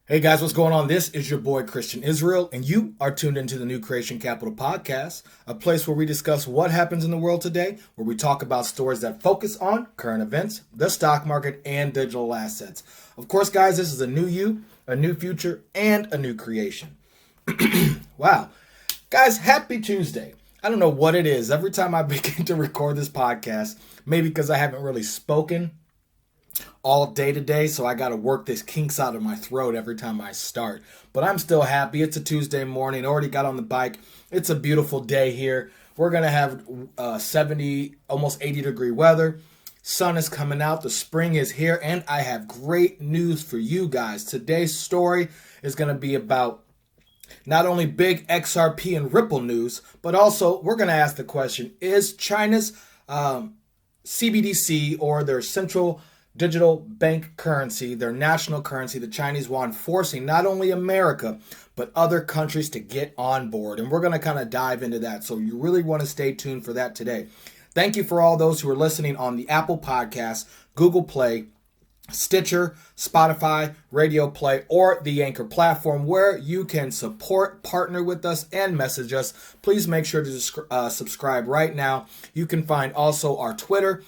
Hey guys, what's going on? This is your boy Christian Israel, and you are tuned into the New Creation Capital Podcast, a place where we discuss what happens in the world today, where we talk about stories that focus on current events, the stock market, and digital assets. Of course, guys, this is a new you, a new future, and a new creation. Wow. Guys, happy Tuesday. I don't know what it is. Every time I begin to record this podcast, maybe because I haven't really spoken all day today, so I got to work this kinks out of my throat every time I start. But I'm still happy. It's a Tuesday morning. Already got on the bike. It's a beautiful day here. We're going to have 70, almost 80 degree weather. Sun is coming out. The spring is here, and I have great news for you guys. Today's story is going to be about not only big XRP and Ripple news, but also we're going to ask the question, is China's CBDC, or their central digital bank currency, their national currency, the Chinese yuan, forcing not only America, but other countries to get on board? And we're going to kind of dive into that. So you really want to stay tuned for that today. Thank you for all those who are listening on the Apple Podcasts, Google Play, Stitcher, Spotify, Radio Play, or the Anchor platform, where you can support, partner with us, and message us. Please make sure to subscribe right now. You can find also our Twitter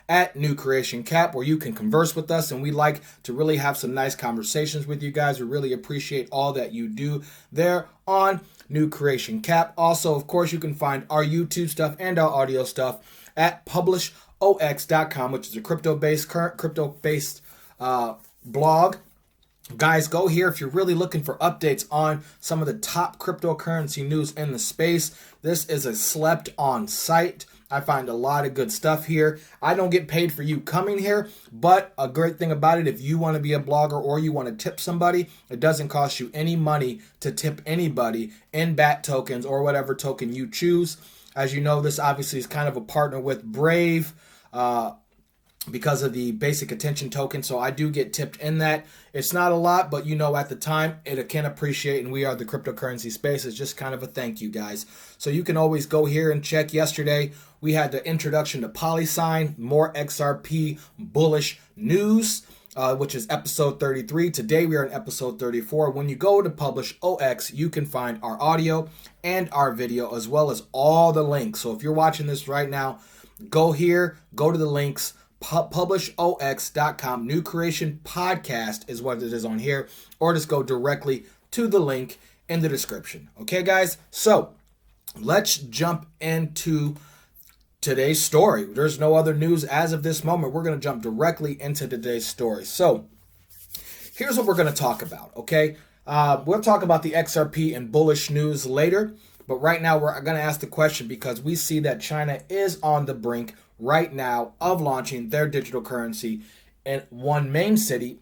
at New Creation Cap, where you can converse with us, and we like to really have some nice conversations with you guys. We really appreciate all that you do there on New Creation Cap. Also, of course, you can find our YouTube stuff and our audio stuff at publishox.com, which is a current crypto-based blog. Guys, go here if you're really looking for updates on some of the top cryptocurrency news in the space. This is a slept on site. I find a lot of good stuff here. I don't get paid for you coming here, but a great thing about it, if you want to be a blogger or you want to tip somebody, it doesn't cost you any money to tip anybody in BAT tokens or whatever token you choose. As you know, this obviously is kind of a partner with Brave because of the basic attention token. So I do get tipped in that. It's not a lot, but you know, at the time, it can appreciate, and we are the cryptocurrency space. It's just kind of a thank you, guys. So you can always go here and check. Yesterday, we had the introduction to PolySign, more XRP bullish news, which is episode 33. Today, we are in episode 34. When you go to Publish OX, you can find our audio and our video, as well as all the links. So if you're watching this right now, go here, go to the links, publishox.com. New Creation Podcast is what it is on here, or just go directly to the link in the description. Okay, guys? So let's jump into today's story. There's no other news as of this moment. We're going to jump directly into today's story. So here's what we're going to talk about, okay? We'll talk about the XRP and bullish news later, but right now we're going to ask the question because we see that China is on the brink right now of launching their digital currency in one main city.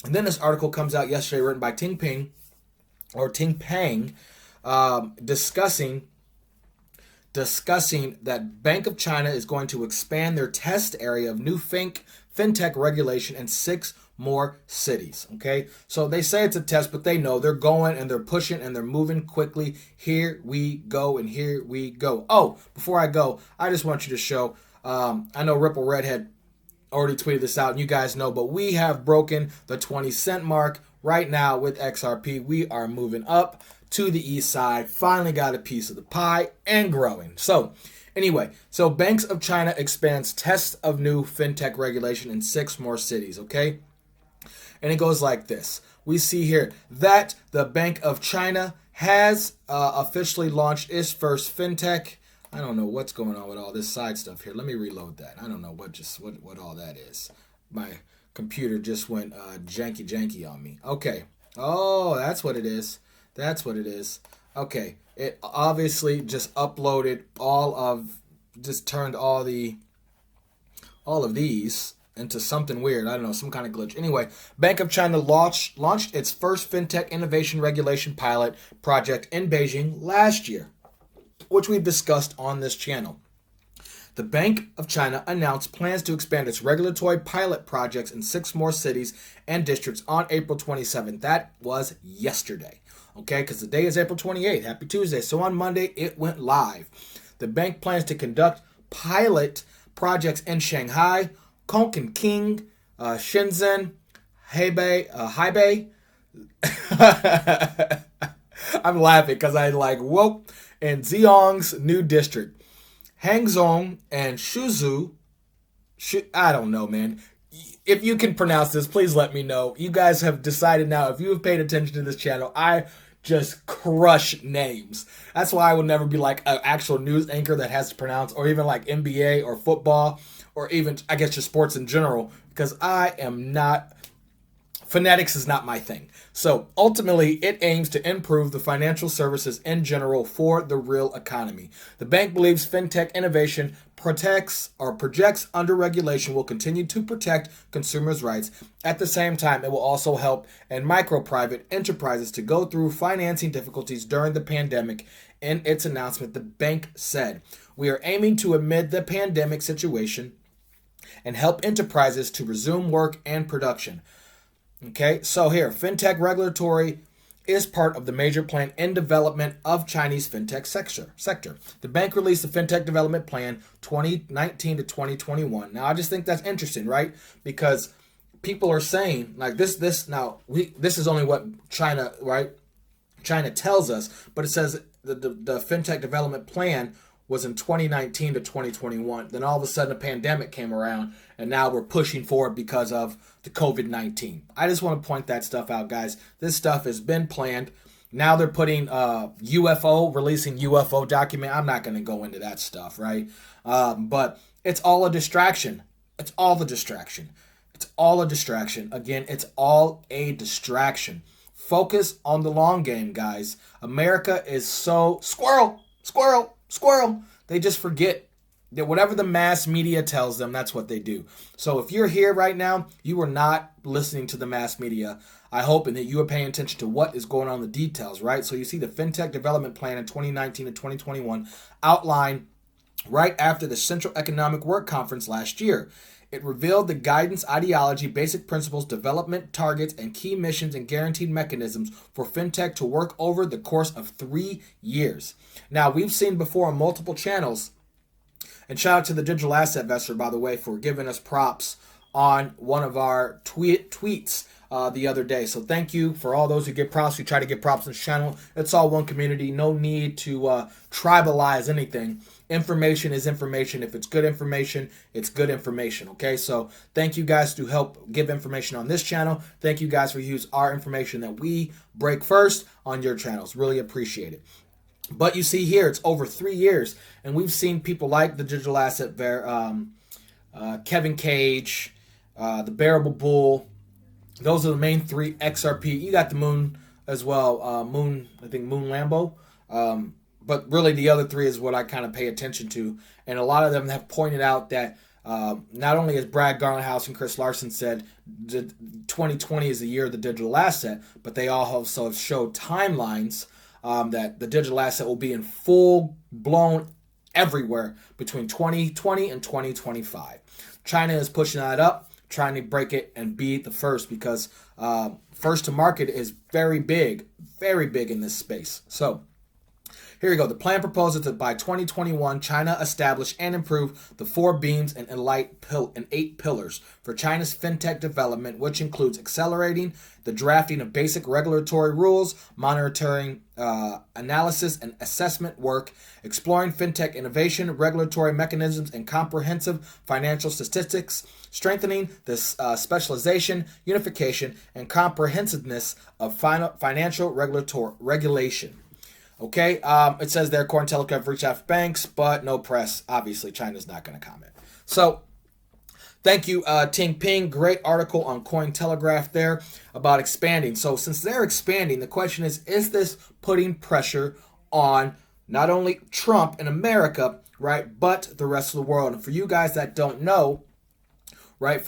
And then this article comes out yesterday written by Ting Pang, discussing that Bank of China is going to expand their test area of new fintech regulation in 6 more cities. Okay, so they say it's a test, but they know they're going and they're pushing and they're moving quickly. Here we go, and here we go. Oh, before I go, I just want you to show, I know Ripple Redhead already tweeted this out, and you guys know, but we have broken the 20 cent mark right now with XRP. We are moving up to the east side, finally got a piece of the pie and growing. So anyway, so Banks of China expands test of new fintech regulation in 6 more cities, okay? And it goes like this. We see here that the Bank of China has officially launched its first fintech. I don't know what's going on with all this side stuff here. Let me reload that. I don't know what all that is. My computer just went janky on me. Okay. Oh, that's what it is. That's what it is. Okay. It obviously just uploaded turned all of these into something weird. I don't know, some kind of glitch. Anyway, Bank of China launched its first fintech innovation regulation pilot project in Beijing last year, which we've discussed on this channel. The Bank of China announced plans to expand its regulatory pilot projects in 6 more cities and districts on April 27th. That was yesterday, okay? Because the day is April 28th. Happy Tuesday. So on Monday, it went live. The bank plans to conduct pilot projects in Shanghai, Chongqing, Shenzhen, Hebei, I'm laughing because I like woke in Ziyang's new district. Hangzhou and Shuzhou. I don't know, man. If you can pronounce this, please let me know. You guys have decided now, if you have paid attention to this channel, I just crush names. That's why I would never be like an actual news anchor that has to pronounce, or even like NBA or football, or even, I guess, just sports in general, because I am not, phonetics is not my thing. So ultimately, it aims to improve the financial services in general for the real economy. The bank believes fintech innovation protects or projects under regulation will continue to protect consumers' rights. At the same time, it will also help and micro-private enterprises to go through financing difficulties during the pandemic. In its announcement, the bank said, "We are aiming to amid the pandemic situation and help enterprises to resume work and production." Okay, so here, fintech regulatory is part of the major plan in development of Chinese fintech sector. The bank released the Fintech Development Plan 2019 to 2021. Now, I just think that's interesting, right? Because people are saying like this is only what China, right? China tells us, but it says the Fintech Development Plan was in 2019 to 2021. Then all of a sudden a pandemic came around, and now we're pushing forward because of the COVID-19. I just want to point that stuff out, guys. This stuff has been planned. Now they're putting releasing UFO document. I'm not going to go into that stuff, right? But it's all a distraction. It's all the distraction. It's all a distraction. Again, it's all a distraction. Focus on the long game, guys. America is so squirrel. They just forget that whatever the mass media tells them, that's what they do. So if you're here right now, you are not listening to the mass media, I hope, and that you are paying attention to what is going on in the details, right? So you see the Fintech Development Plan in 2019 to 2021 outlined right after the Central Economic Work Conference last year. It revealed the guidance, ideology, basic principles, development targets, and key missions and guaranteed mechanisms for fintech to work over the course of 3 years. Now, we've seen before on multiple channels, and shout out to the Digital Asset Investor, by the way, for giving us props on one of our tweets the other day. So thank you for all those who give props. We try to give props on this channel. It's all one community. No need to tribalize anything. Information is information. If it's good information, it's good information. Okay, so thank you guys to help give information on this channel. Thank you guys for use our information that we break first on your channels. Really appreciate it. But you see here, it's over 3 years, and we've seen people like the Digital Asset Kevin Cage, the Bearable Bull. Those are the main three. XRP. You got the Moon as well. Moon Lambo. But really, the other three is what I kind of pay attention to. And a lot of them have pointed out that not only as Brad Garlinghouse and Chris Larson said, 2020 is the year of the digital asset, but they also have showed timelines that the digital asset will be in full blown everywhere between 2020 and 2025. China is pushing that up, trying to break it and be the first, because first to market is very big in this space. So here you go. The plan proposes that by 2021, China establish and improve the 4 beams and 8 pillars for China's fintech development, which includes accelerating the drafting of basic regulatory rules, monitoring analysis and assessment work, exploring fintech innovation, regulatory mechanisms, and comprehensive financial statistics, strengthening the specialization, unification, and comprehensiveness of financial regulation. Okay, it says there, Cointelegraph reached out to banks, but no press. Obviously, China's not going to comment. So, thank you, Ting Ping. Great article on Cointelegraph there about expanding. So, since they're expanding, the question is this putting pressure on not only Trump and America, right, but the rest of the world? And for you guys that don't know, right,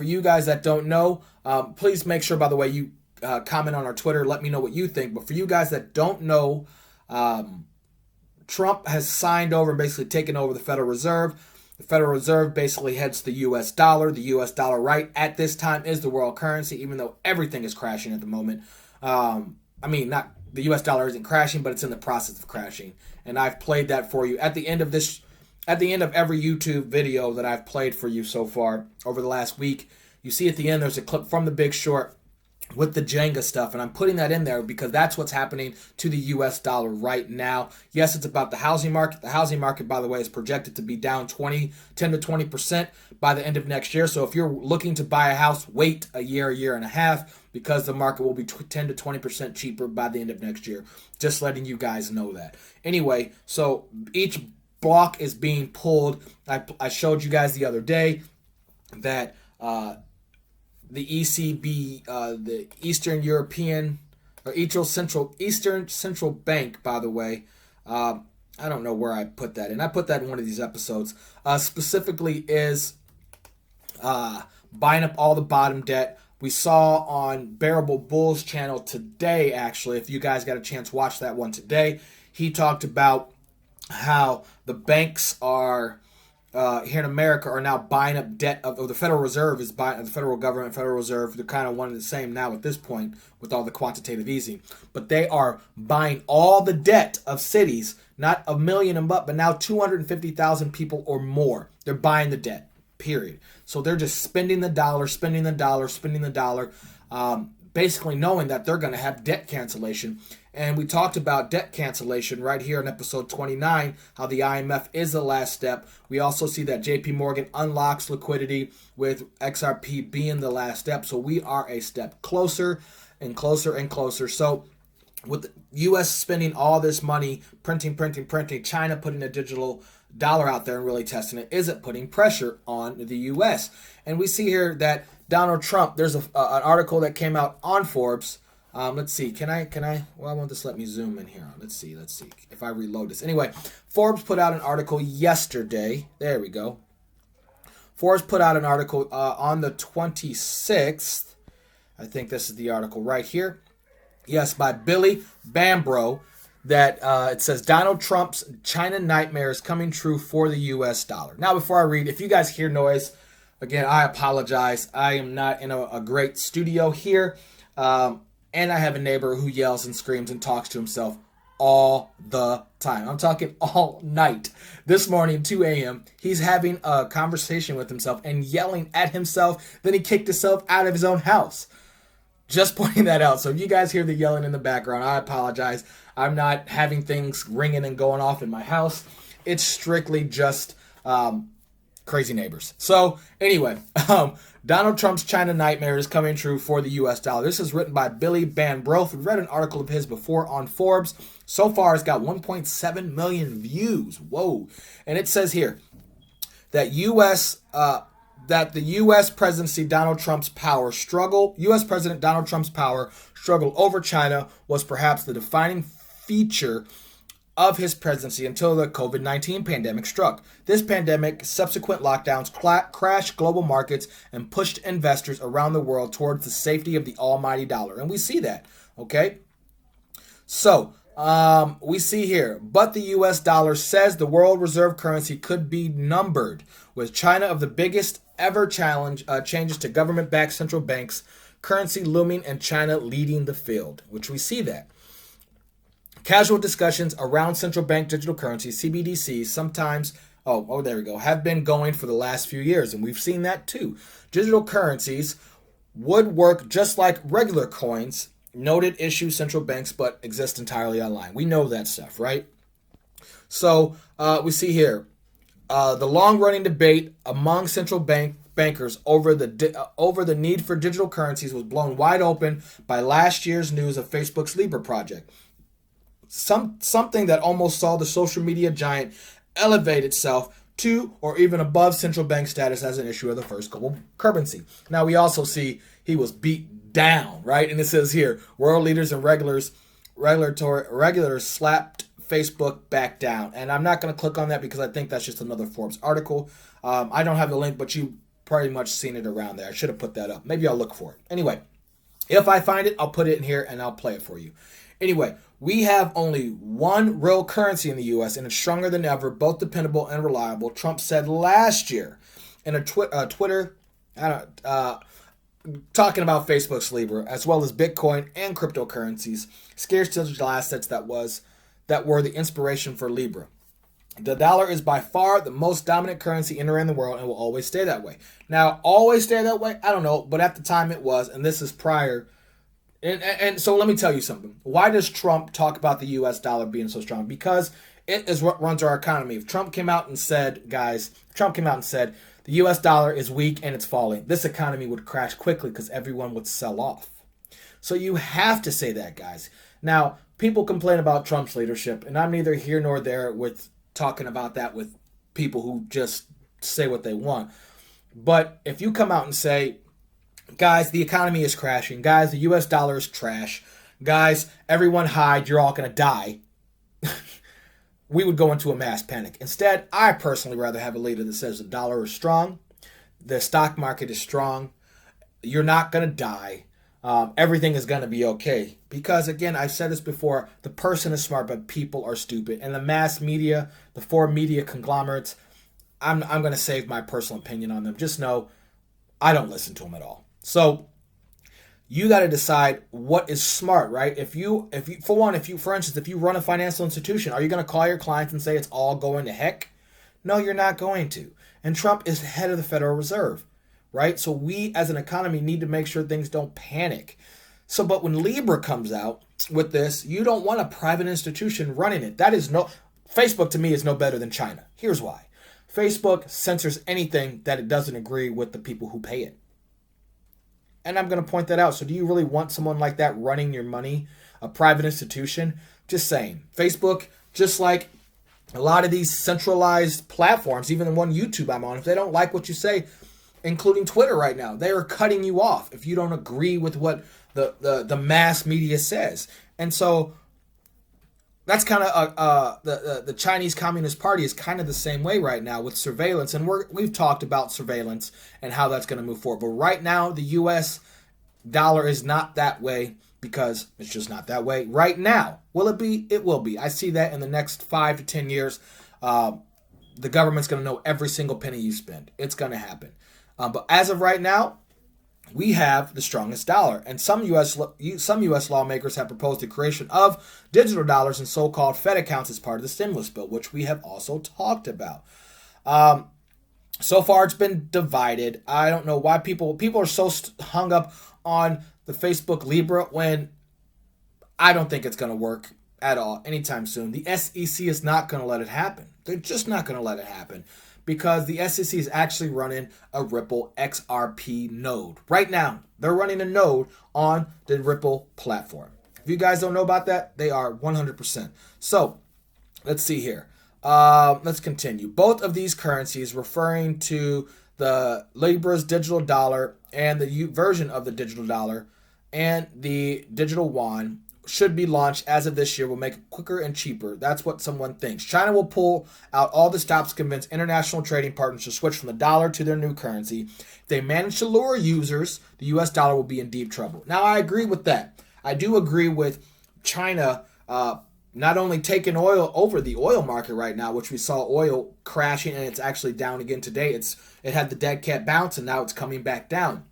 please make sure, by the way, you comment on our Twitter. Let me know what you think. But for you guys that don't know, Trump has signed over and basically taken over the Federal Reserve. The Federal Reserve basically heads the U.S. dollar. The U.S. dollar, right, at this time is the world currency, even though everything is crashing at the moment. Not the U.S. dollar isn't crashing, but it's in the process of crashing. And I've played that for you at the end of every YouTube video that I've played for you so far over the last week. You see at the end, there's a clip from The Big Short with the Jenga stuff, and I'm putting that in there because that's what's happening to the US dollar right now. Yes, it's about the housing market. The housing market, by the way, is projected to be down 10 to 20% by the end of next year. So if you're looking to buy a house, wait a year and a half, because the market will be 10 to 20% cheaper by the end of next year. Just letting you guys know that. Anyway, so each block is being pulled. I showed you guys the other day that the ECB, the Eastern European, or Eastern Central Bank, by the way. I don't know where I put that in. I put that in one of these episodes. Specifically is buying up all the bottom debt. We saw on Bearable Bull's channel today, actually, if you guys got a chance, watch that one today. He talked about how the banks are here in America are now buying up debt of the Federal Reserve is buying the federal government, Federal Reserve. They're kind of one and the same now at this point with all the quantitative easing. But they are buying all the debt of cities, not a million and but now 250,000 people or more. They're buying the debt, period. So they're just spending the dollar, basically knowing that they're going to have debt cancellation. And we talked about debt cancellation right here in episode 29, how the IMF is the last step. We also see that JP Morgan unlocks liquidity with XRP being the last step. So we are a step closer and closer and closer. So with the U.S. spending all this money, printing, China putting a digital dollar out there and really testing it, is it putting pressure on the U.S.? And we see here that Donald Trump, there's an article that came out on Forbes. Let's see. Can I? Well, won't this let me zoom in here? Let's see if I reload this. Anyway, Forbes put out an article yesterday. There we go. Forbes put out an article on the 26th. I think this is the article right here. Yes, by Billy Bambro. That it says Donald Trump's China nightmare is coming true for the U.S. dollar. Now, before I read, if you guys hear noise, again, I apologize. I am not in a great studio here. And I have a neighbor who yells and screams and talks to himself all the time. I'm talking all night. This morning, 2 a.m., he's having a conversation with himself and yelling at himself. Then he kicked himself out of his own house. Just pointing that out. So if you guys hear the yelling in the background, I apologize. I'm not having things ringing and going off in my house. It's strictly just crazy neighbors. So anyway, Donald Trump's China nightmare is coming true for the U.S. dollar. This is written by Billy Bambro. We read an article of his before on Forbes. So far, it's got 1.7 million views. Whoa. And it says here that the U.S. presidency Donald Trump's power struggle, U.S. President Donald Trump's power struggle over China was perhaps the defining feature of his presidency until the COVID-19 pandemic struck. This pandemic, subsequent lockdowns, crashed global markets and pushed investors around the world towards the safety of the almighty dollar. And we see that, okay? So, we see here, but the U.S. dollar says the world reserve currency could be numbered, with China of the biggest ever changes to government-backed central banks, currency looming, and China leading the field, which we see that. Casual discussions around central bank digital currency, CBDCs, sometimes, there we go, have been going for the last few years, and we've seen that too. Digital currencies would work just like regular coins, noted issue central banks, but exist entirely online. We know that stuff, right? So we see here the long-running debate among central bankers over the need for digital currencies was blown wide open by last year's news of Facebook's Libra project. Something that almost saw the social media giant elevate itself to or even above central bank status as an issue of the first global currency. Now we also see he was beat down, right? And it says here, world leaders and regulators slapped Facebook back down. And I'm not going to click on that because I think that's just another Forbes article. I don't have the link, but you pretty much seen it around there. I should have put that up. Maybe I'll look for it. Anyway, if I find it, I'll put it in here and I'll play it for you. Anyway, we have only one real currency in the U.S. and it's stronger than ever, both dependable and reliable. Trump said last year in a Twitter, talking about Facebook's Libra, as well as Bitcoin and cryptocurrencies, scarce digital assets that were the inspiration for Libra. The dollar is by far the most dominant currency in and the world and will always stay that way. Now, always stay that way? I don't know, but at the time it was, and this is prior And so let me tell you something. Why does Trump talk about the U.S. dollar being so strong? Because it is what runs our economy. If Trump came out and said, the U.S. dollar is weak and it's falling, this economy would crash quickly because everyone would sell off. So you have to say that, guys. Now, people complain about Trump's leadership, and I'm neither here nor there with talking about that with people who just say what they want. But if you come out and say, guys, the economy is crashing, guys, the U.S. dollar is trash, guys, everyone hide, you're all going to die, we would go into a mass panic. Instead, I personally rather have a leader that says the dollar is strong, the stock market is strong, you're not going to die, everything is going to be okay. Because, again, I've said this before, the person is smart, but people are stupid. And the mass media, the four media conglomerates, I'm going to save my personal opinion on them. Just know I don't listen to them at all. So you got to decide what is smart, right? If you, for instance, if you run a financial institution, are you going to call your clients and say it's all going to heck? No, you're not going to. And Trump is head of the Federal Reserve, right? So we as an economy need to make sure things don't panic. So, but when Libra comes out with this, you don't want a private institution running it. Facebook to me is no better than China. Here's why. Facebook censors anything that it doesn't agree with the people who pay it. And I'm going to point that out. So do you really want someone like that running your money, a private institution? Just saying. Facebook, just like a lot of these centralized platforms, even the one YouTube I'm on, if they don't like what you say, including Twitter right now, they are cutting you off if you don't agree with what the mass media says. And so that's kind of the Chinese Communist Party is kind of the same way right now with surveillance. And we've talked about surveillance and how that's going to move forward. But right now, the U.S. dollar is not that way because it's just not that way right now. Will it be? It will be. I see that in the next 5 to 10 years, the government's going to know every single penny you spend. It's going to happen. But as of right now, we have the strongest dollar, and some U.S. lawmakers have proposed the creation of digital dollars and so-called Fed accounts as part of the stimulus bill, which we have also talked about. So far, it's been divided. I don't know why people are so hung up on the Facebook Libra when I don't think it's going to work at all anytime soon. The SEC is not going to let it happen. They're just not going to let it happen. Because the SEC is actually running a Ripple XRP node. Right now, they're running a node on the Ripple platform. If you guys don't know about that, they are 100%. So, let's see here. Let's continue. Both of these currencies, referring to the Libra's digital dollar and the version of the digital dollar and the digital yuan, should be launched as of this year, will make it quicker and cheaper. That's what someone thinks. China will pull out all the stops to convince international trading partners to switch from the dollar to their new currency. If they manage to lure users, the U.S. dollar will be in deep trouble. Now, I agree with that. I do agree with China not only taking oil over the oil market right now, which we saw oil crashing, and it's actually down again today. It had the dead cat bounce, and now it's coming back down.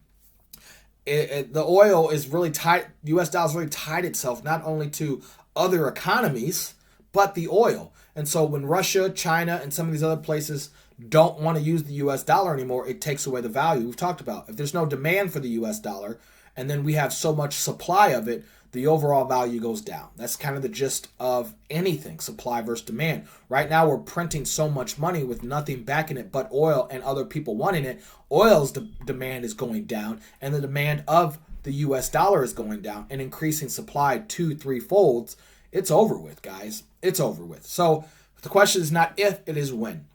The oil is really tied, U.S. dollar's really tied itself not only to other economies, but the oil. And so when Russia, China, and some of these other places don't want to use the U.S. dollar anymore, it takes away the value we've talked about. If there's no demand for the U.S. dollar, and then we have so much supply of it, the overall value goes down. That's kind of the gist of anything, supply versus demand. Right now, we're printing so much money with nothing backing it but oil and other people wanting it. Oil's demand is going down, and the demand of the U.S. dollar is going down, and increasing supply 2-3 folds. It's over with, guys. It's over with. So the question is not if, it is when.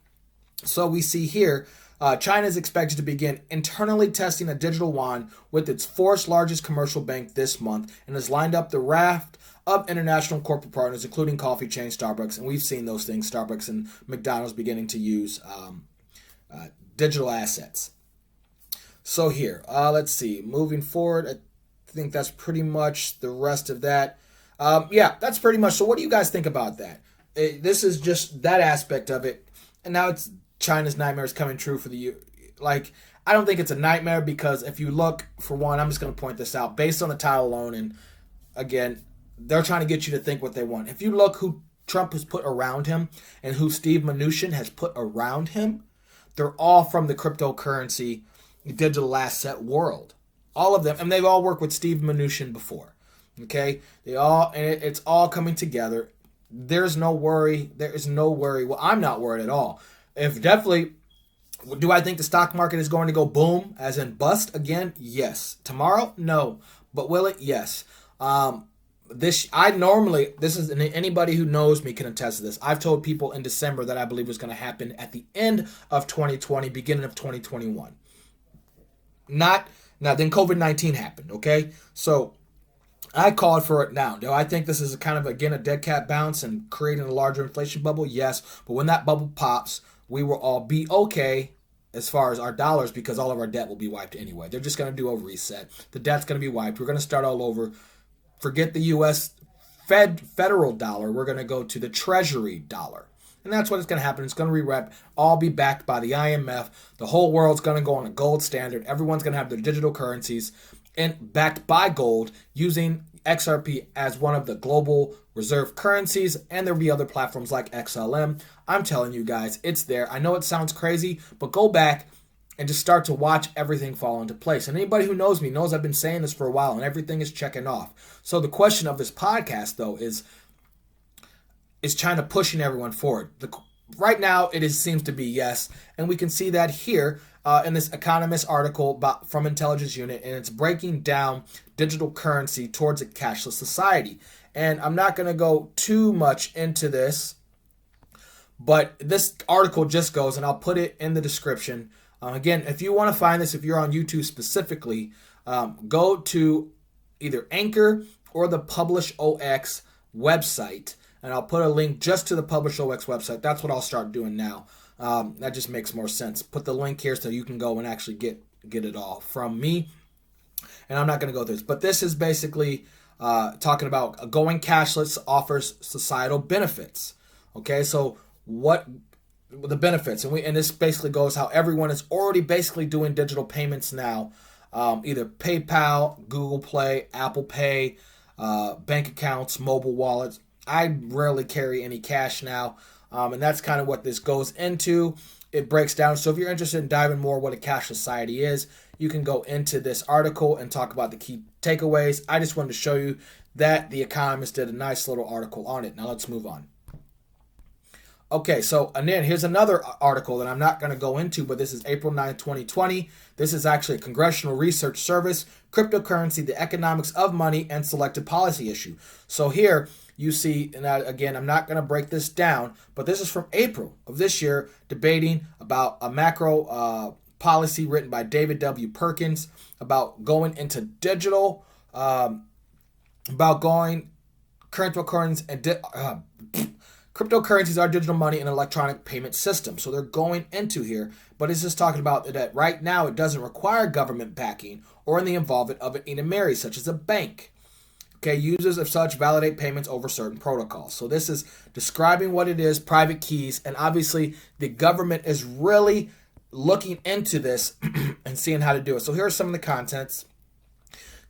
So we see here, China is expected to begin internally testing a digital yuan with its fourth largest commercial bank this month, and has lined up the raft of international corporate partners, including coffee chain Starbucks. And we've seen those things, Starbucks and McDonald's beginning to use digital assets. So here, let's see. Moving forward, I think that's pretty much the rest of that. Yeah, that's pretty much. So what do you guys think about that? This is just that aspect of it. And now it's China's nightmare is coming true for the I don't think it's a nightmare, because if you look, for one, I'm just going to point this out based on the title alone, and again, they're trying to get you to think what they want. If you look who Trump has put around him and who Steve Mnuchin has put around him, they're all from the cryptocurrency, digital asset world. All of them, and they've all worked with Steve Mnuchin before. Okay, it's all coming together. There's no worry. There is no worry. Well, I'm not worried at all. If definitely, do I think the stock market is going to go boom, as in bust again? Yes. Tomorrow? No. But will it? Yes. This is anybody who knows me can attest to this. I've told people in December that I believe was going to happen at the end of 2020, beginning of 2021. Now then COVID-19 happened. Okay, so I called for it now. Do I think this is kind of, again, a dead cat bounce and creating a larger inflation bubble? Yes. But when that bubble pops, we will all be okay as far as our dollars, because all of our debt will be wiped anyway. They're just going to do a reset. The debt's going to be wiped. We're going to start all over. Forget the U.S. federal dollar. We're going to go to the Treasury dollar. And that's what is going to happen. It's going to re-rep, all be backed by the IMF. The whole world's going to go on a gold standard. Everyone's going to have their digital currencies and backed by gold, using XRP as one of the global reserve currencies. And there'll be other platforms like XLM. I'm telling you guys, it's there. I know it sounds crazy, but go back and just start to watch everything fall into place. And anybody who knows me knows I've been saying this for a while, and everything is checking off. So the question of this podcast, though, is China pushing everyone forward? Right now, seems to be yes, and we can see that here in this Economist article from Intelligence Unit, and it's breaking down digital currency towards a cashless society. And I'm not going to go too much into this, but this article just goes, and I'll put it in the description. Again, if you want to find this, if you're on YouTube specifically, go to either Anchor or the Publish OX website, and I'll put a link just to the Publish OX website. That's what I'll start doing now. That just makes more sense. Put the link here so you can go and actually get it all from me. And I'm not going to go through this, but this is basically talking about going cashless offers societal benefits. Okay, so what the benefits, and this basically goes how everyone is already basically doing digital payments now, either PayPal, Google Play, Apple Pay, bank accounts, mobile wallets. I rarely carry any cash now, and that's kind of what this goes into. It breaks down. So if you're interested in diving more what a cash society is, you can go into this article and talk about the key takeaways. I just wanted to show you that The Economist did a nice little article on it. Now let's move on. Okay, so and then here's another article that I'm not going to go into, but this is April 9, 2020. This is actually a Congressional Research Service, Cryptocurrency, the Economics of Money, and Selected Policy Issue. So here you see, and again, I'm not going to break this down, but this is from April of this year, debating about a macro policy written by David W. Perkins about going into digital, about going cryptocurrencies and cryptocurrencies are digital money and electronic payment systems. So they're going into here, but it's just talking about that right now it doesn't require government backing or in the involvement of an intermediary, such as a bank. Okay, users of such validate payments over certain protocols. So this is describing what it is, private keys, and obviously the government is really looking into this and seeing how to do it. So here are some of the contents.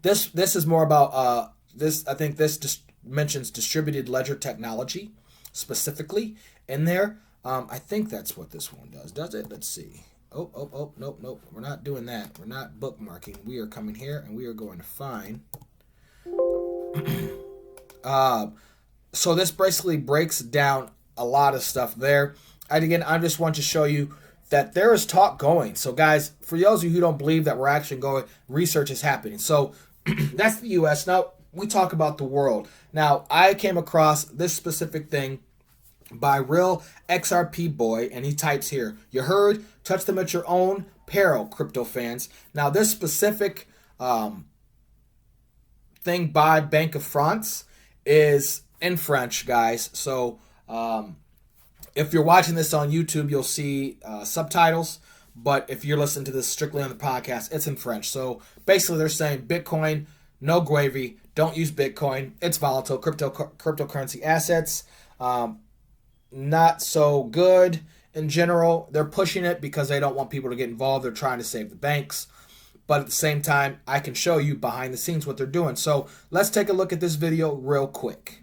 This is more about this. I think this just mentions distributed ledger technology specifically in there. I think that's what this one does it? Let's see. Nope. We're not doing that. We're not bookmarking. We are coming here and we are going to find. So this basically breaks down a lot of stuff there. And again, I just want to show you that there is talk going. So guys, for those of you who don't believe that we're actually going, research is happening. So that's the US. Now we talk about the world. Now I came across this specific thing by Real XRP Boy, and he types here, "You heard, touch them at your own peril, crypto fans." Now this specific thing by Bank of France is in French, guys. So if you're watching this on YouTube, you'll see subtitles. But if you're listening to this strictly on the podcast, it's in French. So basically they're saying Bitcoin, no gravy. Don't use Bitcoin. It's volatile. Cryptocurrency assets, not so good in general. They're pushing it because they don't want people to get involved. They're trying to save the banks. But at the same time, I can show you behind the scenes what they're doing. So let's take a look at this video real quick.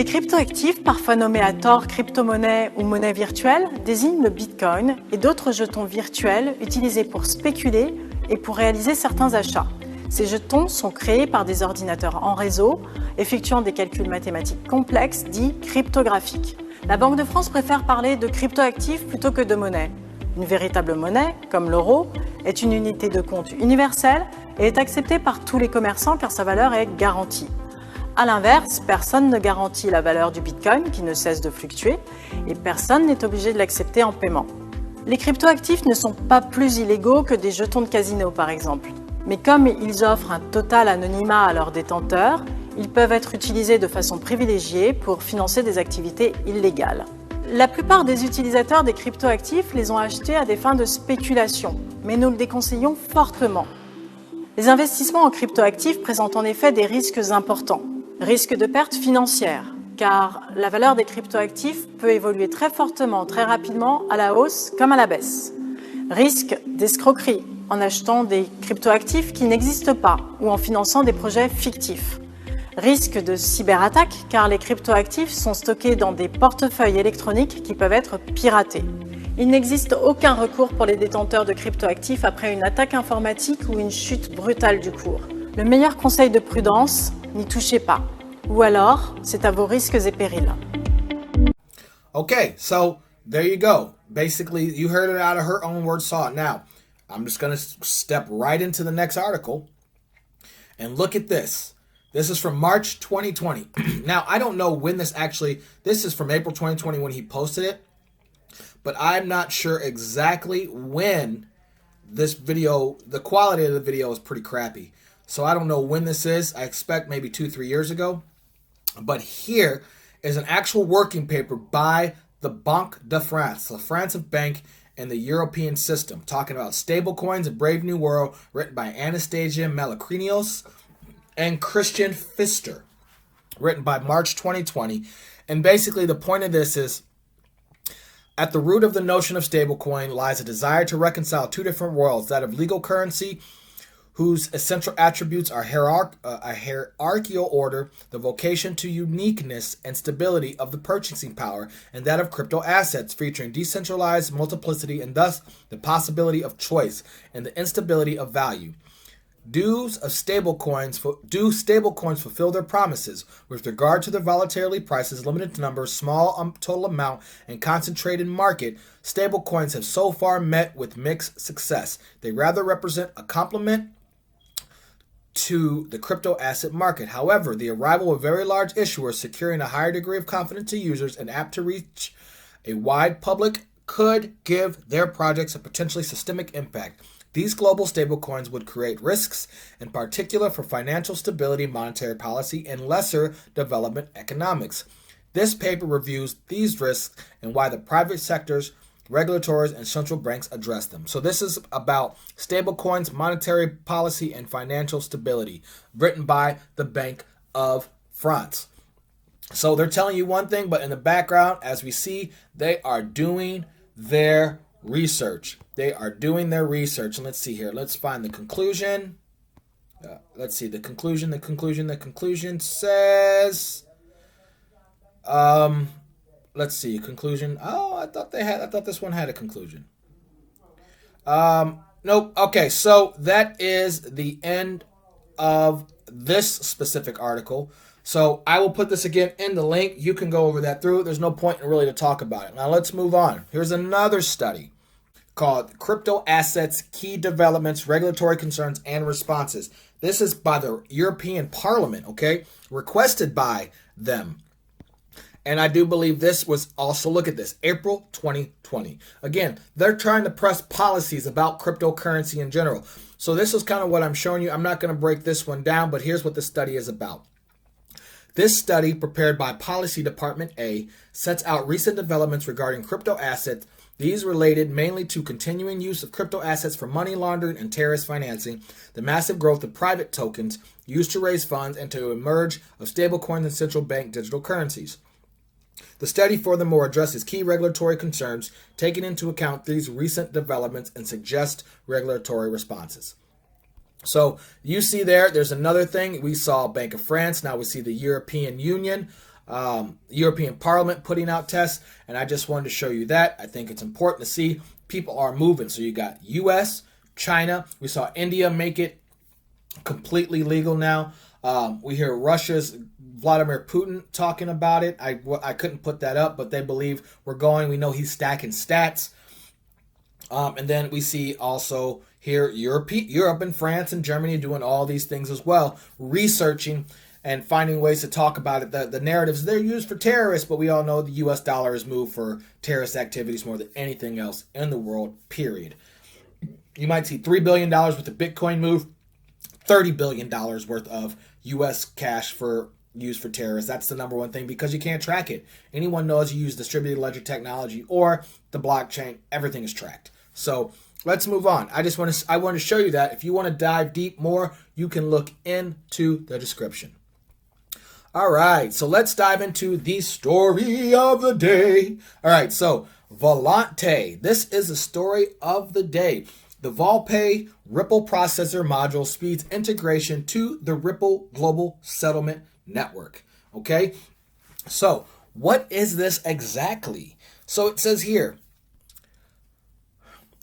Les cryptoactifs, parfois nommés à tort crypto-monnaie ou monnaie virtuelle, désignent le Bitcoin et d'autres jetons virtuels utilisés pour spéculer et pour réaliser certains achats. Ces jetons sont créés par des ordinateurs en réseau, effectuant des calculs mathématiques complexes dits cryptographiques. La Banque de France préfère parler de cryptoactifs plutôt que de monnaie. Une véritable monnaie, comme l'euro, est une unité de compte universelle et est acceptée par tous les commerçants car sa valeur est garantie. A l'inverse, personne ne garantit la valeur du Bitcoin qui ne cesse de fluctuer et personne n'est obligé de l'accepter en paiement. Les cryptoactifs ne sont pas plus illégaux que des jetons de casino par exemple. Mais comme ils offrent un total anonymat à leurs détenteurs, ils peuvent être utilisés de façon privilégiée pour financer des activités illégales. La plupart des utilisateurs des cryptoactifs les ont achetés à des fins de spéculation, mais nous le déconseillons fortement. Les investissements en cryptoactifs présentent en effet des risques importants. Risque de perte financière, car la valeur des cryptoactifs peut évoluer très fortement, très rapidement, à la hausse comme à la baisse. Risque d'escroquerie, en achetant des cryptoactifs qui n'existent pas ou en finançant des projets fictifs. Risque de cyberattaque, car les cryptoactifs sont stockés dans des portefeuilles électroniques qui peuvent être piratés. Il n'existe aucun recours pour les détenteurs de cryptoactifs après une attaque informatique ou une chute brutale du cours. Le meilleur conseil de prudence, n'y touchez pas. Ou alors, c'est à vos risques et périls. Okay, so there you go. Basically, you heard it out of her own words, saw it. Now, I'm just going to step right into the next article and look at this. This is from March 2020. Now, I don't know when this is from April 2020 when he posted it, but I'm not sure exactly when this video, the quality of the video is pretty crappy. So I don't know when this is. I expect maybe 2-3 years ago. But here is an actual working paper by the Banque de France, the France bank and the European system, talking about stablecoins, A Brave New World, written by Anastasia Malacrinios and Christian Pfister, written by March 2020. And basically the point of this is, at the root of the notion of stablecoin lies a desire to reconcile two different worlds, that of legal currency, whose essential attributes are a hierarchical order, the vocation to uniqueness and stability of the purchasing power, and that of crypto assets, featuring decentralized multiplicity and thus the possibility of choice and the instability of value. Do stablecoins fulfill their promises with regard to their volatility prices, limited number, small total amount, and concentrated market? Stablecoins have so far met with mixed success. They rather represent a complement to the crypto asset market. However, the arrival of very large issuers securing a higher degree of confidence to users and apt to reach a wide public could give their projects a potentially systemic impact. These global stablecoins would create risks, in particular for financial stability, monetary policy, and lesser development economics. This paper reviews these risks and why the private sectors, regulators, and central banks address them. So this is about stablecoins, monetary policy, and financial stability, written by the Bank of France. So they're telling you one thing, but in the background, as we see, they are doing their research. They are doing their research. And let's see here. Let's find the conclusion. Let's see the conclusion. The conclusion says, let's see, conclusion. Oh, I thought this one had a conclusion. Nope. Okay, so that is the end of this specific article. So I will put this again in the link. You can go over that through. There's no point really to talk about it. Now let's move on. Here's another study called Crypto Assets, Key Developments, Regulatory Concerns, and Responses. This is by the European Parliament, okay? Requested by them. And I do believe this was also, look at this, April 2020. Again, they're trying to press policies about cryptocurrency in general. So this is kind of what I'm showing you. I'm not going to break this one down, but here's what the study is about. This study, prepared by Policy Department A, sets out recent developments regarding crypto assets. These related mainly to continuing use of crypto assets for money laundering and terrorist financing, the massive growth of private tokens used to raise funds, and to emerge of stablecoins and central bank digital currencies. The study furthermore addresses key regulatory concerns, taking into account these recent developments, and suggests regulatory responses. So you see there's another thing. We saw Bank of France. Now we see the European Union. European Parliament putting out tests, and I just wanted to show you that. I think it's important to see people are moving. So you got US, China. We saw India make it completely legal now. We hear Russia's Vladimir Putin talking about it. I couldn't put that up, but they believe we're going. We know he's stacking stats. And then we see also here Europe and France and Germany doing all these things as well, researching and finding ways to talk about it. The narratives, they're used for terrorists, but we all know the US dollar is moved for terrorist activities more than anything else in the world, period. You might see $3 billion with the Bitcoin move, $30 billion worth of US cash used for terrorists. That's the number one thing because you can't track it. Anyone knows you use distributed ledger technology or the blockchain, everything is tracked. So let's move on. I want to show you that. If you want to dive deep more, you can look into the description. All right, so let's dive into the story of the day. All right, so Volante. This is the story of the day. The VolPay Ripple processor module speeds integration to the Ripple global settlement network. Okay, so what is this exactly? So it says here,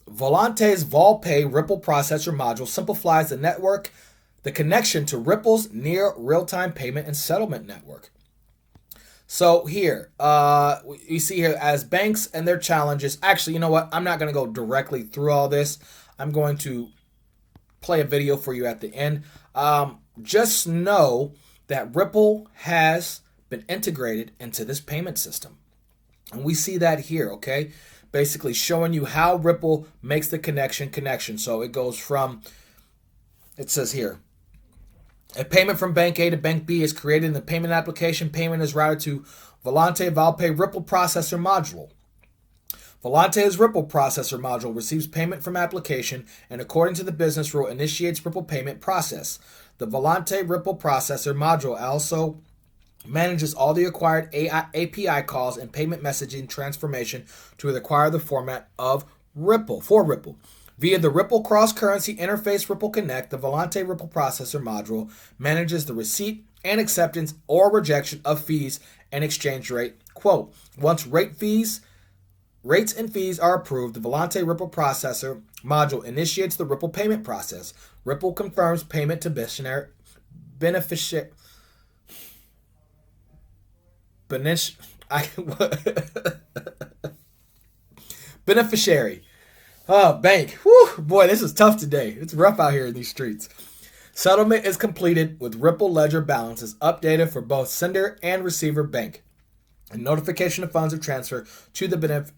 Volante's VolPay Ripple processor module simplifies the connection to Ripple's near real-time payment and settlement network. So here, we see here as banks and their challenges. Actually, you know what? I'm not going to go directly through all this. I'm going to play a video for you at the end. Just know that Ripple has been integrated into this payment system. And we see that here, okay? Basically showing you how Ripple makes the connection. So it goes from, it says here, a payment from Bank A to Bank B is created in the payment application. Payment is routed to Volante VolPay Ripple Processor Module. Volante's Ripple Processor Module receives payment from application and, according to the business rule, initiates Ripple payment process. The Volante Ripple Processor Module also manages all the acquired API calls and payment messaging transformation to acquire the format of Ripple, for Ripple. Via the Ripple cross-currency interface Ripple Connect, the Volante Ripple Processor Module manages the receipt and acceptance or rejection of fees and exchange rate. Quote, once rates and fees are approved, the Volante Ripple Processor Module initiates the Ripple payment process. Ripple confirms payment to beneficiary. Oh, bank. Whew, boy, this is tough today. It's rough out here in these streets. Settlement is completed with Ripple ledger balances updated for both sender and receiver bank. A notification of funds are transferred to the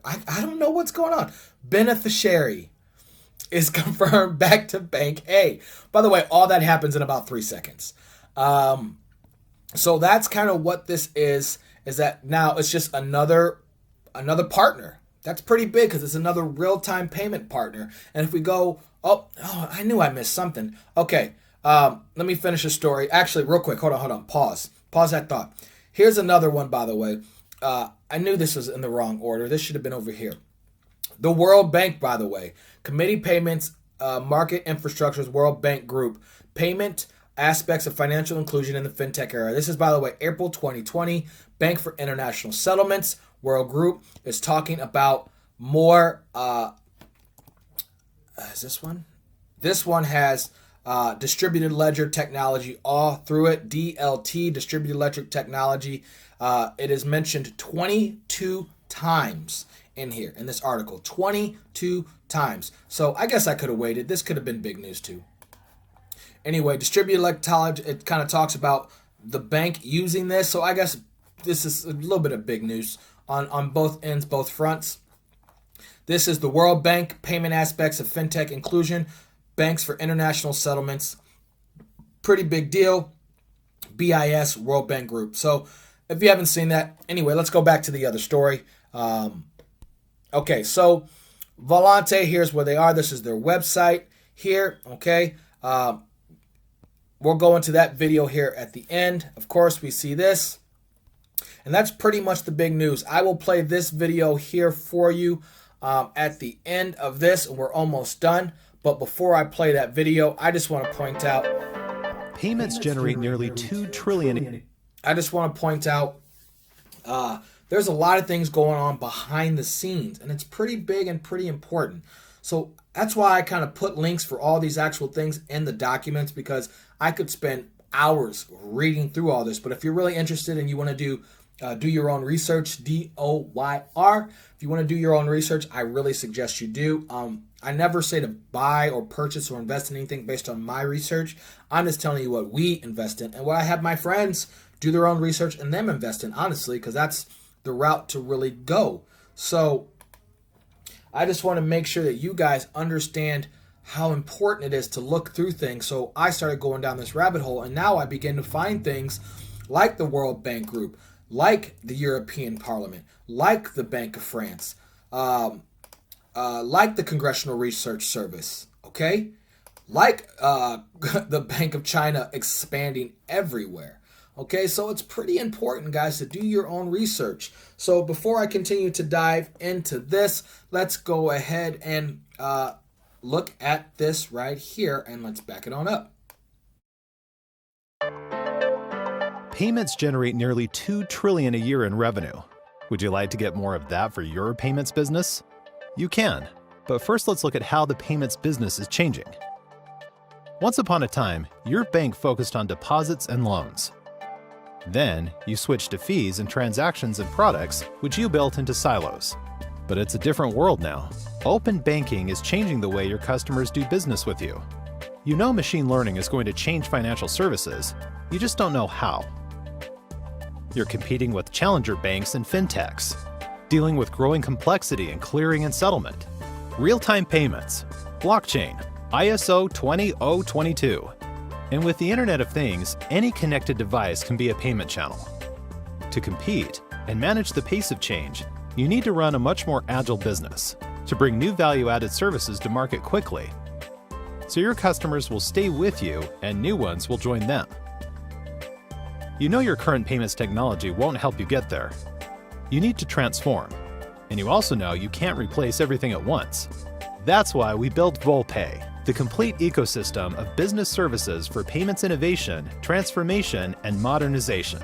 I don't know what's going on. Beneficiary is confirmed back to Bank A. By the way, all that happens in about 3 seconds. So that's kind of what this is that now it's just another partner. That's pretty big because it's another real-time payment partner. And if we go, oh, I knew I missed something. Okay, let me finish the story. Actually, real quick, hold on, pause that thought. Here's another one, by the way. I knew this was in the wrong order. This should have been over here. The World Bank, by the way. Committee Payments Market Infrastructure's World Bank Group. Payment aspects of financial inclusion in the fintech era. This is, by the way, April 2020. Bank for International Settlements, World Group, is talking about more. Is this one? This one has distributed ledger technology all through it. DLT, distributed ledger technology. It is mentioned 22 times in here in this article. 22 times. So I guess I could have waited. This could have been big news too. Anyway, distributed ledger, it kind of talks about the bank using this. So I guess this is a little bit of big news on both ends, both fronts. This is the World Bank, payment aspects of fintech inclusion, banks for international settlements. Pretty big deal. BIS, World Bank Group. So if you haven't seen that, anyway, let's go back to the other story. Okay, so Volante, here's where they are. This is their website here, okay? We'll go into that video here at the end. Of course, we see this. And that's pretty much the big news. I will play this video here for you at the end of this. We're almost done. But before I play that video, I just want to point out payments generate nearly $2 trillion. I just want to point out there's a lot of things going on behind the scenes, and it's pretty big and pretty important. So that's why I kind of put links for all these actual things in the documents, because I could spend hours reading through all this. But if you're really interested and you want to do your own research, DOYR, if you want to do your own research, I really suggest you do. I never say to buy or purchase or invest in anything based on my research. I'm just telling you what we invest in and what I have my friends do their own research and them invest in, honestly, because that's the route to really go. So I just want to make sure that you guys understand how important it is to look through things. So I started going down this rabbit hole, and now I begin to find things like the World Bank Group, like the European Parliament, like the Bank of France, like the Congressional Research Service, okay? Like the Bank of China expanding everywhere. Okay, so it's pretty important, guys, to do your own research. So before I continue to dive into this, let's go ahead and look at this right here, and let's back it on up. Payments generate nearly $2 trillion a year in revenue. Would you like to get more of that for your payments business? You can, but first let's look at how the payments business is changing. Once upon a time, your bank focused on deposits and loans. Then, you switched to fees and transactions and products, which you built into silos. But it's a different world now. Open banking is changing the way your customers do business with you. You know machine learning is going to change financial services, you just don't know how. You're competing with challenger banks and fintechs, dealing with growing complexity in clearing and settlement, real-time payments, blockchain, ISO 20022. And with the Internet of Things, any connected device can be a payment channel. To compete and manage the pace of change, you need to run a much more agile business to bring new value-added services to market quickly, so your customers will stay with you and new ones will join them. You know your current payments technology won't help you get there. You need to transform, and you also know you can't replace everything at once. That's why we built VolPay, the complete ecosystem of business services for payments innovation, transformation, and modernization,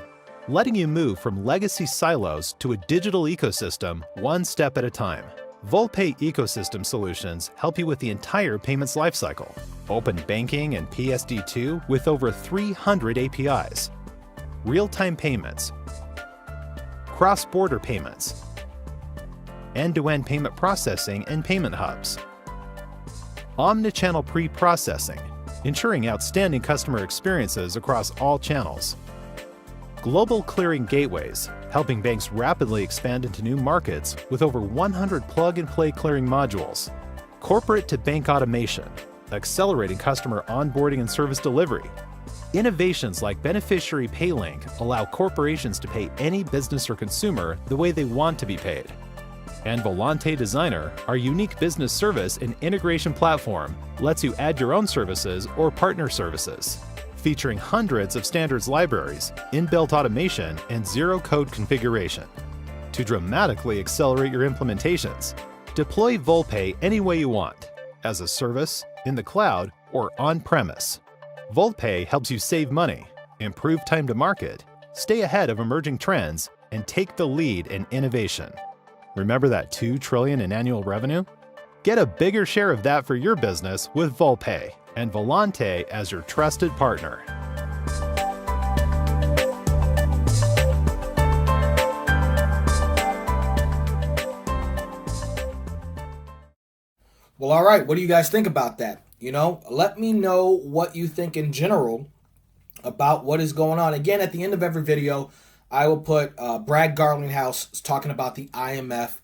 letting you move from legacy silos to a digital ecosystem one step at a time. VolPay ecosystem solutions help you with the entire payments lifecycle. Open banking and PSD2 with over 300 APIs. Real-time payments, cross-border payments, end-to-end payment processing and payment hubs, omnichannel pre-processing, ensuring outstanding customer experiences across all channels, global clearing gateways, helping banks rapidly expand into new markets with over 100 plug-and-play clearing modules, corporate-to-bank automation, accelerating customer onboarding and service delivery. Innovations like Beneficiary PayLink allow corporations to pay any business or consumer the way they want to be paid. And Volante Designer, our unique business service and integration platform, lets you add your own services or partner services, featuring hundreds of standards libraries, inbuilt automation, and zero-code configuration. To dramatically accelerate your implementations, deploy VolPay any way you want, as a service, in the cloud, or on-premise. VolPay helps you save money, improve time to market, stay ahead of emerging trends, and take the lead in innovation. Remember that $2 trillion in annual revenue? Get a bigger share of that for your business with VolPay and Volante as your trusted partner. Well, all right. What do you guys think about that? You know, let me know what you think in general about what is going on. Again, at the end of every video, I will put Brad Garlinghouse talking about the IMF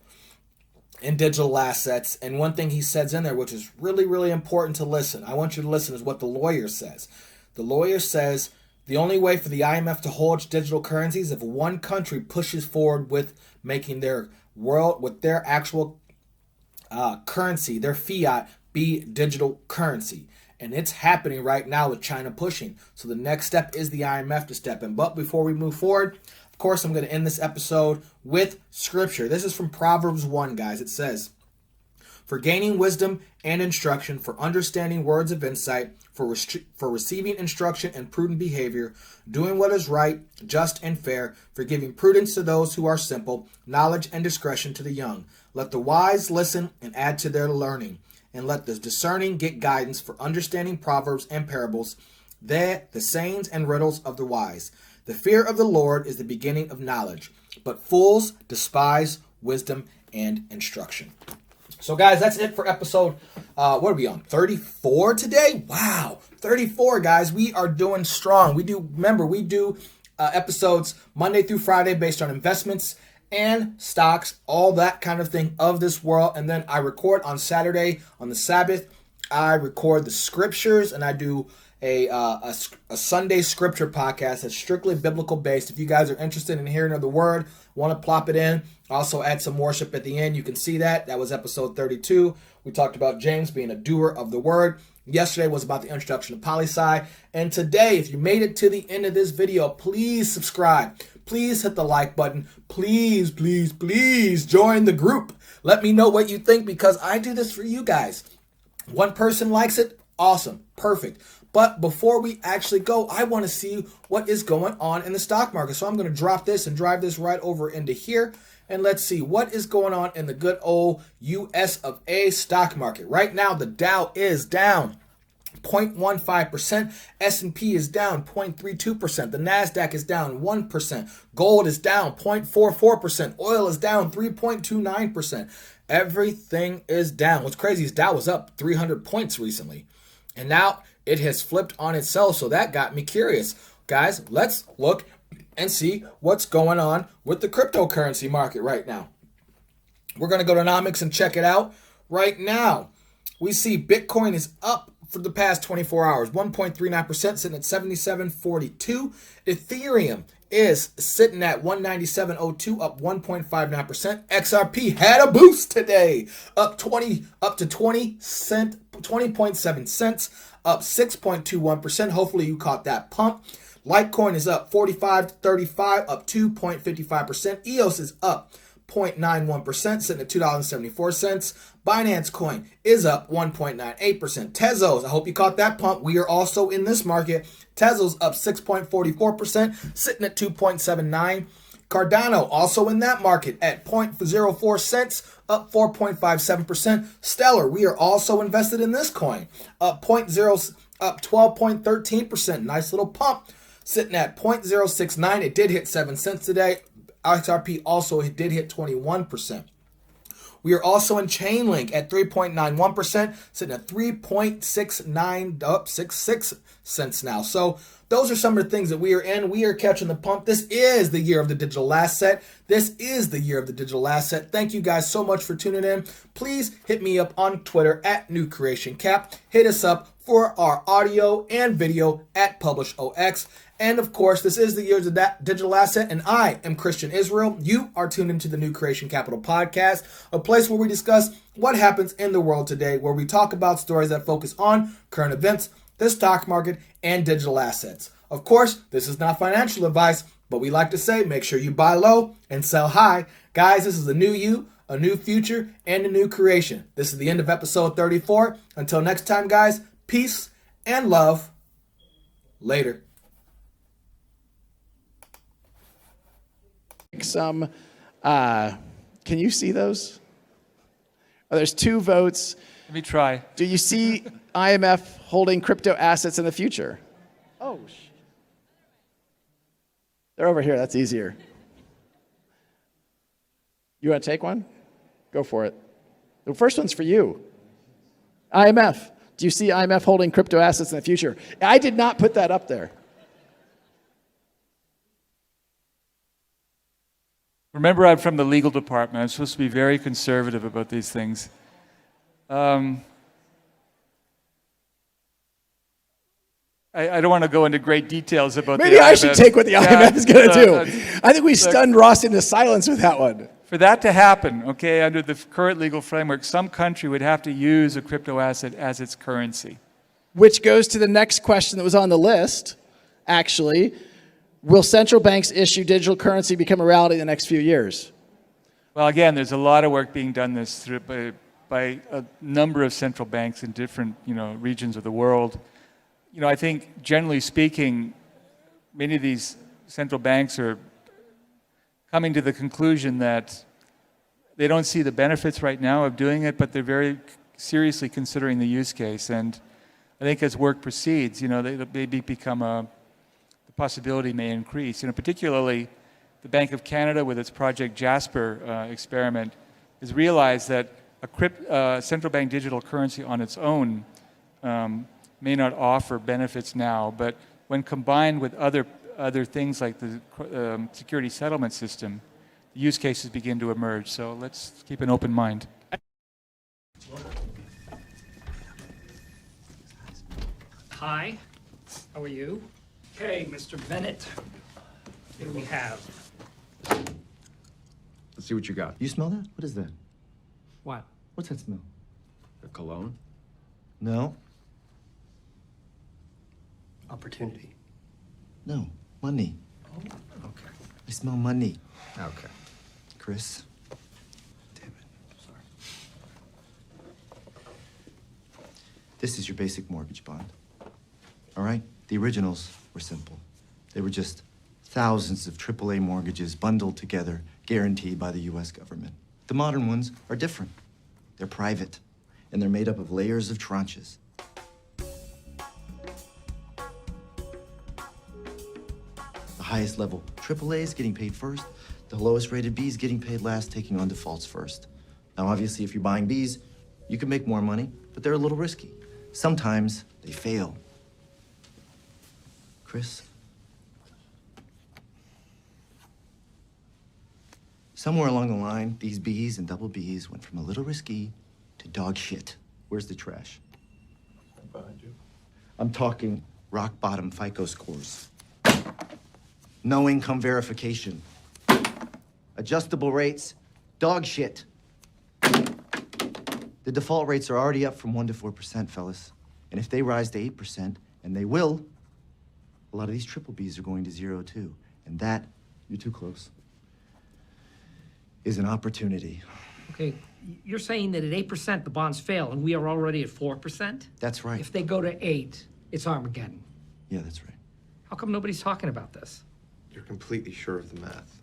and digital assets. And one thing he says in there, which is really, really important to listen, I want you to listen, is what the lawyer says. The lawyer says the only way for the IMF to hold digital currencies if one country pushes forward with making their world, with their actual currency, their fiat, be digital currency. And it's happening right now with China pushing. So the next step is the IMF to step in. But before we move forward, of course, I'm going to end this episode with scripture. This is from Proverbs 1, guys. It says, for gaining wisdom and instruction, for understanding words of insight, for receiving instruction and prudent behavior, doing what is right, just and fair, for giving prudence to those who are simple, knowledge and discretion to the young. Let the wise listen and add to their learning, and let the discerning get guidance for understanding proverbs and parables, the sayings and riddles of the wise. The fear of the Lord is the beginning of knowledge, but fools despise wisdom and instruction. So guys, that's it for episode, what are we on, 34 today? Wow, 34 guys, we are doing strong. We do episodes Monday through Friday based on investments and stocks, all that kind of thing of this world. And then I record on Saturday, on the Sabbath, I record the scriptures, and I do a Sunday scripture podcast that's strictly biblical based. If you guys are interested in hearing of the word, want to plop it in, also add some worship at the end. You can see that. That was episode 32. We talked about James being a doer of the word. Yesterday was about the introduction of poli-sci. And today, if you made it to the end of this video, please subscribe. Please hit the like button. Please, please, please join the group. Let me know what you think, because I do this for you guys. One person likes it. Awesome. Perfect. But before we actually go, I want to see what is going on in the stock market. So I'm going to drop this and drive this right over into here. And let's see what is going on in the good old US of A stock market. Right now, the Dow is down 0.15%. S&P is down 0.32%. The NASDAQ is down 1%. Gold is down 0.44%. Oil is down 3.29%. Everything is down. What's crazy is Dow was up 300 points recently. And now it has flipped on itself, so that got me curious. Guys, let's look and see what's going on with the cryptocurrency market right now. We're going to go to Nomics and check it out right now. We see Bitcoin is up for the past 24 hours, 1.39%, sitting at 77.42. Ethereum is sitting at 197.02, up 1.59%. XRP had a boost today, up to 20.7 cents, up 6.21%. Hopefully you caught that pump. Litecoin is up 45.35, up 2.55%. EOS is up 0.91%, sitting at $2.74. Binance Coin is up 1.98%. Tezos, I hope you caught that pump. We are also in this market. Tezos up 6.44%, sitting at 2.79. Cardano also in that market at 0.04 cents, up 4.57%. Stellar, we are also invested in this coin, up 12.13%. Nice little pump, sitting at 0.069. It did hit 7 cents today. XRP also did hit 21%. We are also in Chainlink at 3.91%, sitting at 3.69, up 66 cents now. So those are some of the things that we are in. We are catching the pump. This is the year of the digital asset. This is the year of the digital asset. Thank you guys so much for tuning in. Please hit me up on Twitter at New Creation Cap. Hit us up for our audio and video at PublishOX. And of course, this is the year of that digital asset, and I am Christian Israel. You are tuned into the New Creation Capital podcast, a place where we discuss what happens in the world today, where we talk about stories that focus on current events, the stock market, and digital assets. Of course, this is not financial advice, but we like to say, make sure you buy low and sell high. Guys, this is a new you, a new future, and a new creation. This is the end of episode 34. Until next time, guys, peace and love. Later. Some, can you see those? Oh, there's 2 votes. Let me try. Do you see IMF holding crypto assets in the future? Oh, they're over here. That's easier. You want to take one? Go for it. The first one's for you. IMF. Do you see IMF holding crypto assets in the future? I did not put that up there. Remember, I'm from the legal department. I'm supposed to be very conservative about these things. I don't want to go into great details about Maybe the I IMF. should take what the IMF is going to do. I think we look, stunned Ross into silence with that one. For that to happen, okay, under the current legal framework, some country would have to use a crypto asset as its currency. Which goes to the next question that was on the list, actually. Will central banks issue digital currency become a reality in the next few years? Well, again, there's a lot of work being done by a number of central banks in different, regions of the world. I think generally speaking, many of these central banks are coming to the conclusion that they don't see the benefits right now of doing it, but they're very seriously considering the use case. And I think as work proceeds, they maybe the possibility may increase. Particularly the Bank of Canada with its Project Jasper experiment has realized that a central bank digital currency on its own may not offer benefits now, but when combined with other things like the security settlement system, the use cases begin to emerge. So let's keep an open mind. Hi, how are you? Okay, Mr. Bennett, what do we have? Let's see what you got. You smell that? What is that? What? What's that smell? A cologne? No. Opportunity. No. Money. Oh, okay. I smell money. Okay. Chris. Damn it, sorry. This is your basic mortgage bond. All right? The originals were simple. They were just thousands of AAA mortgages bundled together, guaranteed by the US government. The modern ones are different. They're private, and they're made up of layers of tranches. The highest level AAAs getting paid first, the lowest rated Bs getting paid last, taking on defaults first. Now, obviously, if you're buying Bs, you can make more money, but they're a little risky. Sometimes they fail. Chris? Somewhere along the line, these Bs and double Bs went from a little risky to dog shit. Where's the trash? Behind you. I'm talking rock bottom FICO scores. No income verification. Adjustable rates, dog shit. The default rates are already up from 1% to 4%, fellas. And if they rise to 8%, and they will, a lot of these triple Bs are going to 0 too. And that, you're too close, is an opportunity. Okay, you're saying that at 8% the bonds fail and we are already at 4%? That's right. If they go to 8, it's Armageddon. Yeah, that's right. How come nobody's talking about this? You're completely sure of the math.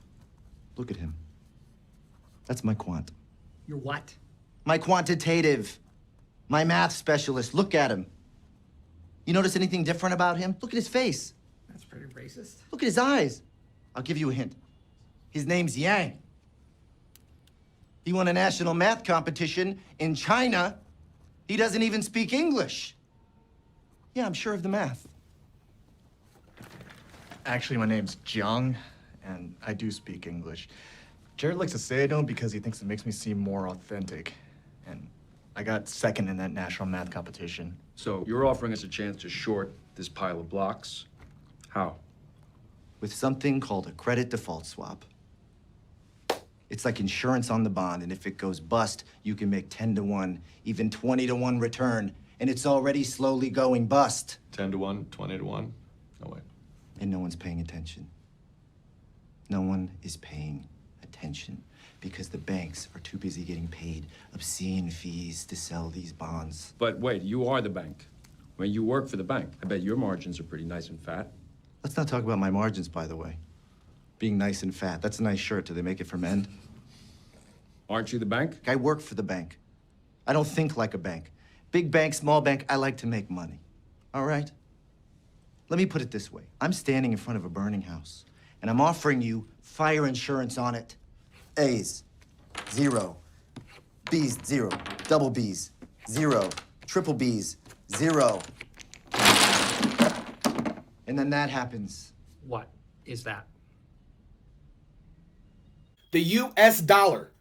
Look at him. That's my quant. You're what? My quantitative. My math specialist. Look at him. You notice anything different about him? Look at his face. That's pretty racist. Look at his eyes. I'll give you a hint. His name's Yang. He won a national math competition in China. He doesn't even speak English. Yeah, I'm sure of the math. Actually, my name's Jiang, and I do speak English. Jared likes to say I don't because he thinks it makes me seem more authentic. And I got second in that national math competition. So you're offering us a chance to short this pile of blocks? How? With something called a credit default swap. It's like insurance on the bond, and if it goes bust, you can make 10 to 1, even 20 to 1 return, and it's already slowly going bust. 10 to 1, 20 to 1? No way. And no one's paying attention. No one is paying attention because the banks are too busy getting paid obscene fees to sell these bonds. But wait, you are the bank. When you work for the bank, I bet your margins are pretty nice and fat. Let's not talk about my margins, by the way. Being nice and fat, that's a nice shirt. Do they make it for men? Aren't you the bank? I work for the bank. I don't think like a bank. Big bank, small bank, I like to make money. All right? Let me put it this way. I'm standing in front of a burning house, and I'm offering you fire insurance on it. A's, 0. B's, 0. Double B's, 0. Triple B's, 0. And then that happens. What is that? The US dollar